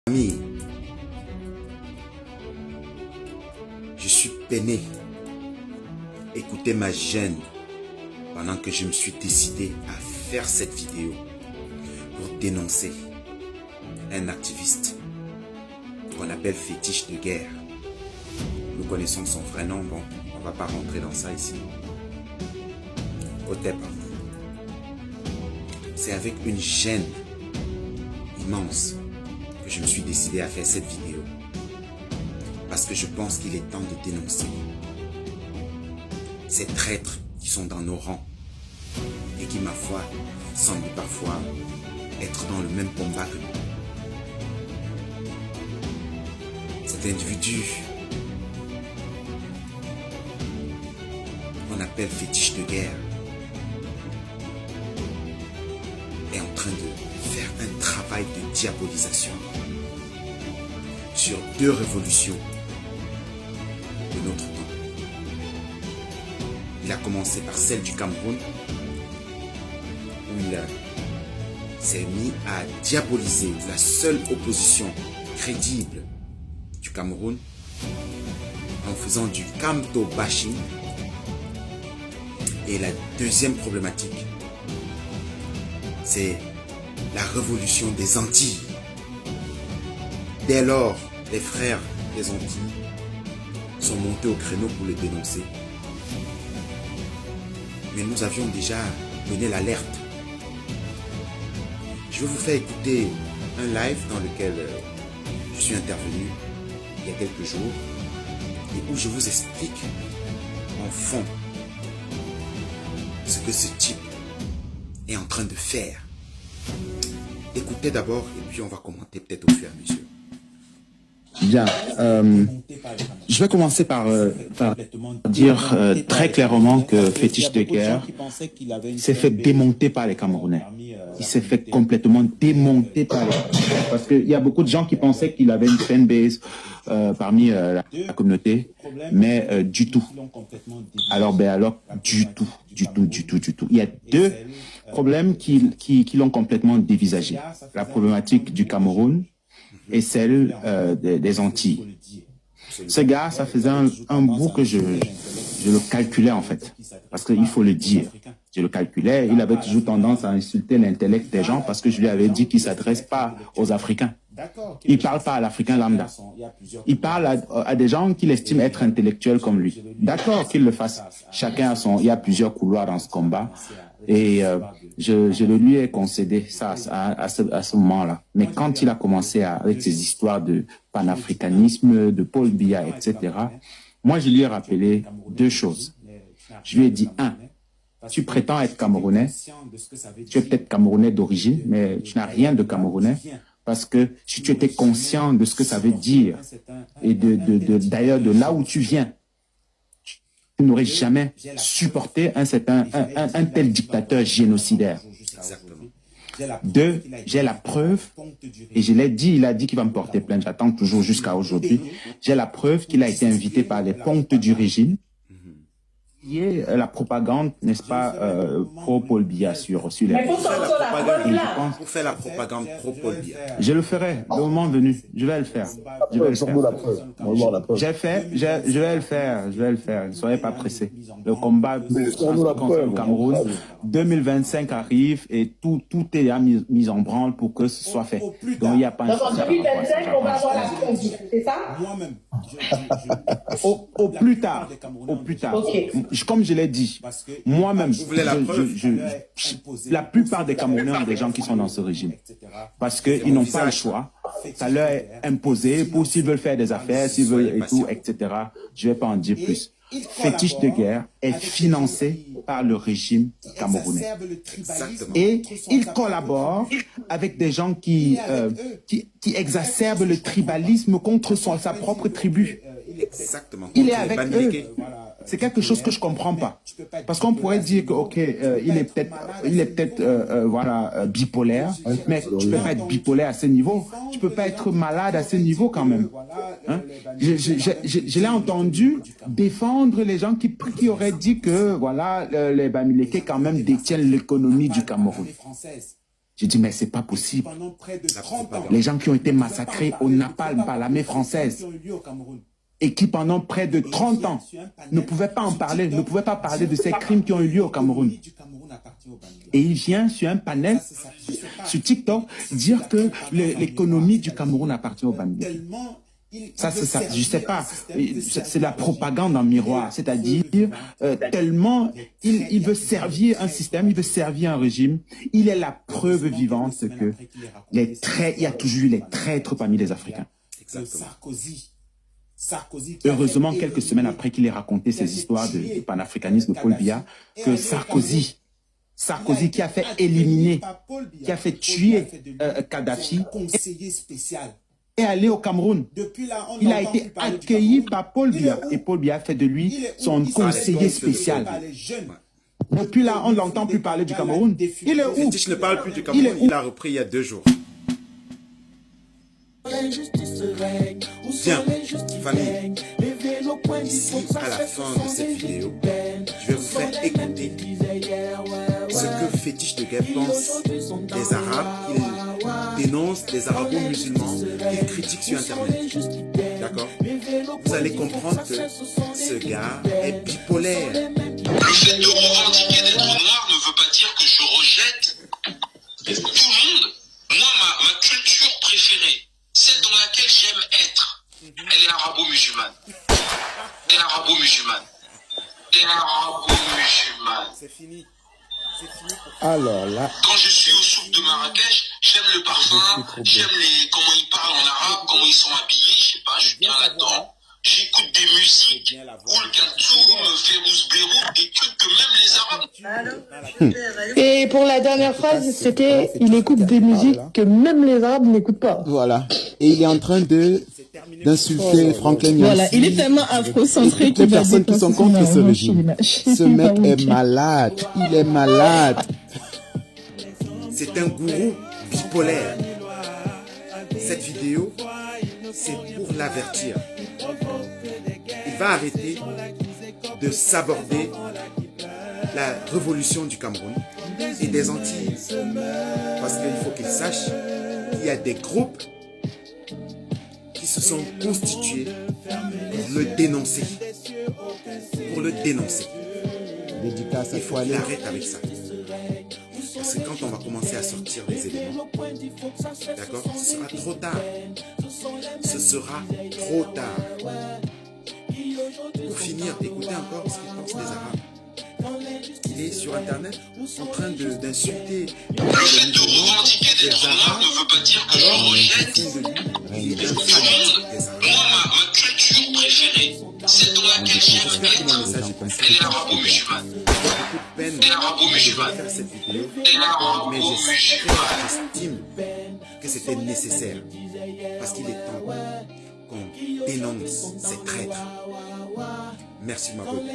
Ami, je suis peiné. Écoutez ma gêne pendant que je me suis décidé à faire cette vidéo pour dénoncer un activiste qu'on appelle fétiche de guerre. Nous connaissons son vrai nom, bon, on ne va pas rentrer dans ça ici. Otep. C'est avec une gêne immense que je me suis décidé à faire cette vidéo. Parce que je pense qu'il est temps de dénoncer ces traîtres qui sont dans nos rangs et qui, ma foi, semblent parfois être dans le même combat que nous. Cet individu qu'on appelle fétiche de guerre est en train de faire un travail de diabolisation sur deux révolutions de notre temps. Il a commencé par celle du Cameroun, où il s'est mis à diaboliser la seule opposition crédible du Cameroun en faisant du Kamto bashing. Et la deuxième problématique, c'est la révolution des Antilles. Dès lors, les frères des Antilles sont montés au créneau pour le dénoncer. Mais nous avions déjà donné l'alerte. Je vais vous faire écouter un live dans lequel je suis intervenu il y a quelques jours et où je vous explique en fond ce que ce type est en train de faire. Écoutez d'abord et puis on va commenter peut-être au fur et à mesure. Bien, je vais commencer par dire très clairement que Fétiche de guerre s'est fait démonter par les Camerounais. Il s'est fait complètement démonter par les Camerounais. Parce qu'il y a beaucoup de gens qui pensaient qu'il avait une fanbase parmi la communauté, mais du tout. Alors, du tout. Il y a deux problèmes qui l'ont complètement dévisagé. La problématique du Cameroun et celle des Antilles. Ce gars, ça faisait un bout que je le calculais en fait, parce qu'il faut le dire. Je le calculais, il avait toujours tendance à insulter l'intellect des gens parce que je lui avais dit qu'il ne s'adresse pas aux Africains. Il ne parle pas à l'Africain lambda. Il parle à des gens qu'il estime être intellectuels comme lui. D'accord qu'il le fasse. Chacun a son... Il y a plusieurs couloirs dans ce combat. Et je le lui ai concédé ça à ce moment-là. Mais quand il a commencé avec ses histoires de panafricanisme, de Paul Biya, etc., moi, je lui ai rappelé deux choses. Je lui ai dit, tu prétends être Camerounais, tu es peut-être Camerounais d'origine, mais tu n'as rien de Camerounais, parce que si tu étais conscient de ce que ça veut dire, et d'ailleurs de là où tu viens, tu n'aurais jamais supporté un tel dictateur génocidaire. Deux, j'ai la preuve, et je l'ai dit, il a dit qu'il va me porter plainte, j'attends toujours jusqu'à aujourd'hui, j'ai la preuve qu'il a été invité par les pontes du régime, qui est la propagande, n'est-ce pas, pro-Paul Biya sur les... Mais pour faire la propagande pro-Paul Biya. Je le ferai, le moment venu, je vais le faire. Je vais le faire. Je vais le faire, ne soyez pas pressés. Le combat contre le Cameroun, 2025 arrive et tout est mis en branle pour que ce soit fait. Donc il n'y a pas un... Donc en 2025, on va avoir la preuve, c'est ça? Moi-même. Au plus tard. Okay. Comme je l'ai dit, moi-même, la plupart des Camerounais ont des gens qui sont dans ce régime. Parce qu'ils n'ont pas le choix. Ça leur est imposé pour s'ils veulent faire des affaires, s'ils veulent et tout, etc. Je ne vais pas en dire plus. Fétiche de guerre est financé par le régime camerounais. Et il collabore avec des gens qui exacerbent le tribalisme contre sa propre tribu. Exactement. Il est avec eux. C'est quelque chose que je comprends pas. Parce qu'on pourrait dire que, ok, il est peut-être bipolaire, mais tu peux pas être bipolaire à ce niveau. Tu peux pas être malade à ce niveau quand même. Hein? Je l'ai entendu défendre les gens qui auraient dit que, voilà, les Bamileke quand même détiennent l'économie du Cameroun. J'ai dit, mais c'est pas possible. Pendant près de 30 ans, Les gens qui ont été massacrés au napalm par l'armée française et qui pendant près de 30 ans ne pouvaient pas en parler, ne pouvaient pas parler de ces crimes qui ont eu lieu au Cameroun. Et il vient sur un panel, sur TikTok, dire que l'économie du Cameroun appartient au Bambi. Ça, je sais pas, c'est la propagande en miroir, c'est-à-dire tellement il veut servir un système, il veut servir un régime, il est la preuve vivante que il y a toujours eu les traîtres parmi les Africains. Heureusement, quelques semaines après qu'il ait raconté ces histoires de panafricanisme de Paul Biya, que Sarkozy qui a fait éliminer, qui a fait tuer Kadhafi, est allé au Cameroun. Il a été accueilli par Paul Biya et Paul Biya a fait de lui son conseiller spécial. Depuis là, on ne l'entend plus parler du Cameroun. Il est où? Je ne parle plus du Cameroun, il a repris il y a 2 jours. Bien, famille, ici à la fin de cette vidéo, je vais vous faire écouter ce que Fétiche de Guerre pense des Arabes. Il dénonce des arabo-musulmans qu'il critique sur Internet. D'accord? Vous allez comprendre que ce gars est bipolaire. Le fait de revendiquer d'être noir ne veut pas dire que je rejette tout le monde. Moi, ma culture préférée, celle dans laquelle j'aime être, elle est arabo-musulmane. Elle est arabo-musulmane. Elle est arabo-musulmane. C'est fini. Alors là, Quand je suis au souk de Marrakech, j'aime le parfum, j'aime comment ils parlent en arabe, comment ils sont habillés, je sais pas, je suis bien là-dedans. J'écoute des musiques, Oul Kaltoum, Férouz Beyrouth, des trucs que même les Arabes. Et pour la dernière phrase, c'était il écoute des musiques que même les Arabes n'écoutent pas. voilà. Et il est en train d'insulter Franklin Yancy. Voilà, il est tellement afrocentré Toutes les personnes qui sont contre ce régime. Ce mec est malade. Il est malade. C'est un gourou bipolaire. Cette vidéo, c'est pour l'avertir. Il va arrêter de s'aborder la révolution du Cameroun et des Antilles. Parce qu'il faut qu'il sache qu'il y a des groupes qui se sont constitués pour le dénoncer. Pour le dénoncer. Dédicace à Il faut qu'il arrête avec ça. Parce que quand on va commencer à sortir les éléments, d'accord, ce sera trop tard. Ce sera trop tard. Pour finir, écoutez encore ce qu'ils pensent des Arabes. Il est sur Internet en train d'insulter Le fait de revendiquer d'être noir ne veut pas dire que je rejette tout le monde. Moi, ma culture préférée, celle dans laquelle j'aime être, elle est arabo-musulmane. Elle est arabo-musulmane. Elle est mais arabo-musulmane. j'estime que c'était nécessaire parce qu'il est temps qu'on dénonce ces traîtres. Merci de m'avoir écouté.